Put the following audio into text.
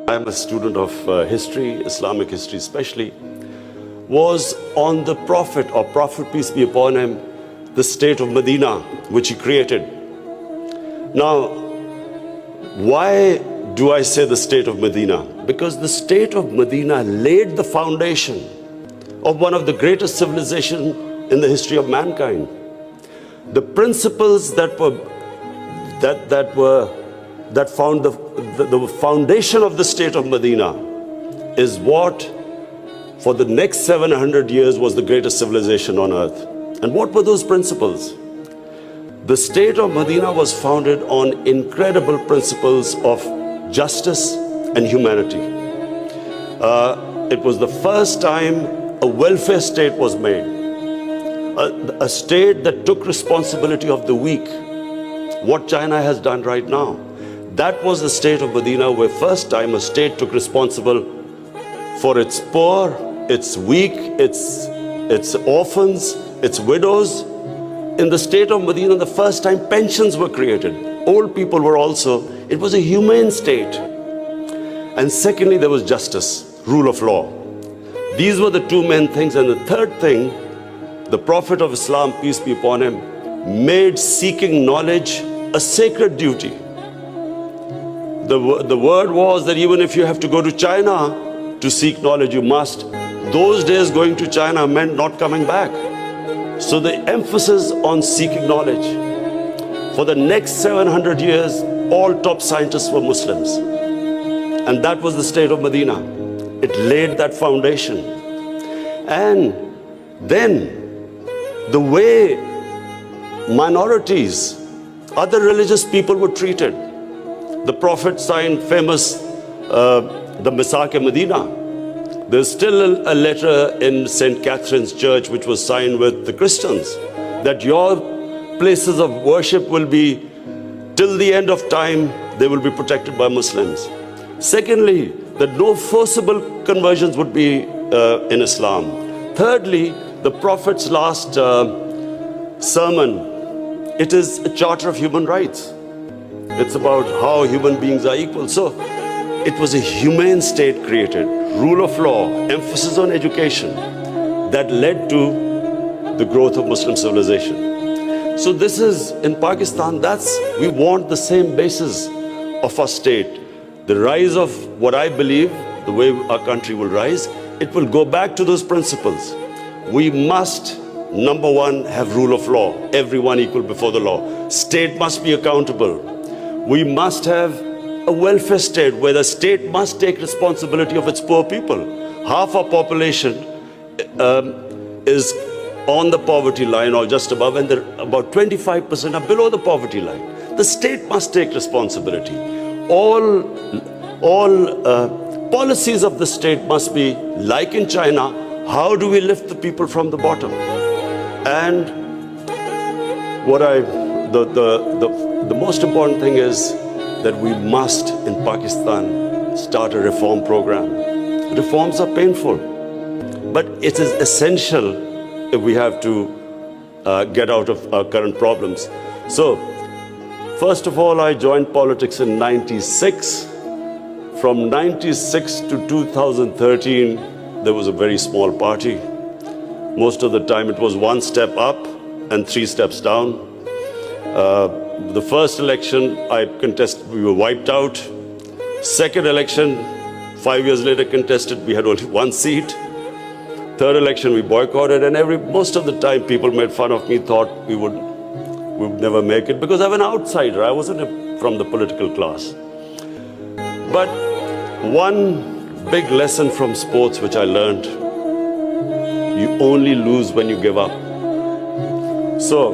I'm a student of history, Islamic history especially, was on the Prophet, or Prophet peace be upon him, the state of Medina, which he created. Now, why do I say the state of Medina? Because the state of Medina laid the foundation of one of the greatest civilizations in the history of mankind. The principles that found the foundation of the state of Medina is what for the next 700 years was the greatest civilization on earth. And what were those principles? The state of Medina was founded on incredible principles of justice and humanity. It was the first time a welfare state was made, a state that took responsibility of the weak, what China has done right now. That was the state of Medina, where first time a state took responsible for its poor, its weak, its orphans, its widows. In the state of Medina, the first time pensions were created. Old people were also, it was a humane state. And secondly, there was justice, rule of law. These were the two main things. And the third thing, the Prophet of Islam, peace be upon him, made seeking knowledge a sacred duty. The word was that even if you have to go to China to seek knowledge, you must. Those days going to China meant not coming back. So the emphasis on seeking knowledge. For the next 700 years, all top scientists were Muslims. And that was the state of Medina. It laid that foundation. And then the way minorities, other religious people were treated. The Prophet signed famous, the Misaq-e-Medina. There's still a letter in St. Catherine's Church which was signed with the Christians that your places of worship will be, till the end of time, they will be protected by Muslims. Secondly, that no forcible conversions would be in Islam. Thirdly, the Prophet's last sermon, it is a charter of human rights. It's about how human beings are equal. So it was a humane state created, rule of law, emphasis on education, that led to the growth of Muslim civilization. So this is, in Pakistan, we want the same basis of our state. The rise of what I believe, the way our country will rise, it will go back to those principles. We must, number one, have rule of law, everyone equal before the law. State must be accountable. We must have a welfare state where the state must take responsibility of its poor people. Half our population is on the poverty line or just above, and about 25% are below the poverty line. The state must take responsibility. All policies of the state must be like in China. How do we lift the people from the bottom? And the most important thing is that we must, in Pakistan, start a reform program. Reforms are painful, but it is essential if we have to get out of our current problems. So, first of all, I joined politics in '96. From '96 to 2013, there was a very small party. Most of the time, it was one step up and 3 steps down. The first election I contested, we were wiped out. Second election, 5 years later contested, we had only 1 seat. Third election, we boycotted, and most of the time people made fun of me, thought we would never make it, because I'm an outsider. I wasn't from the political class. But one big lesson from sports which I learned, you only lose when you give up. So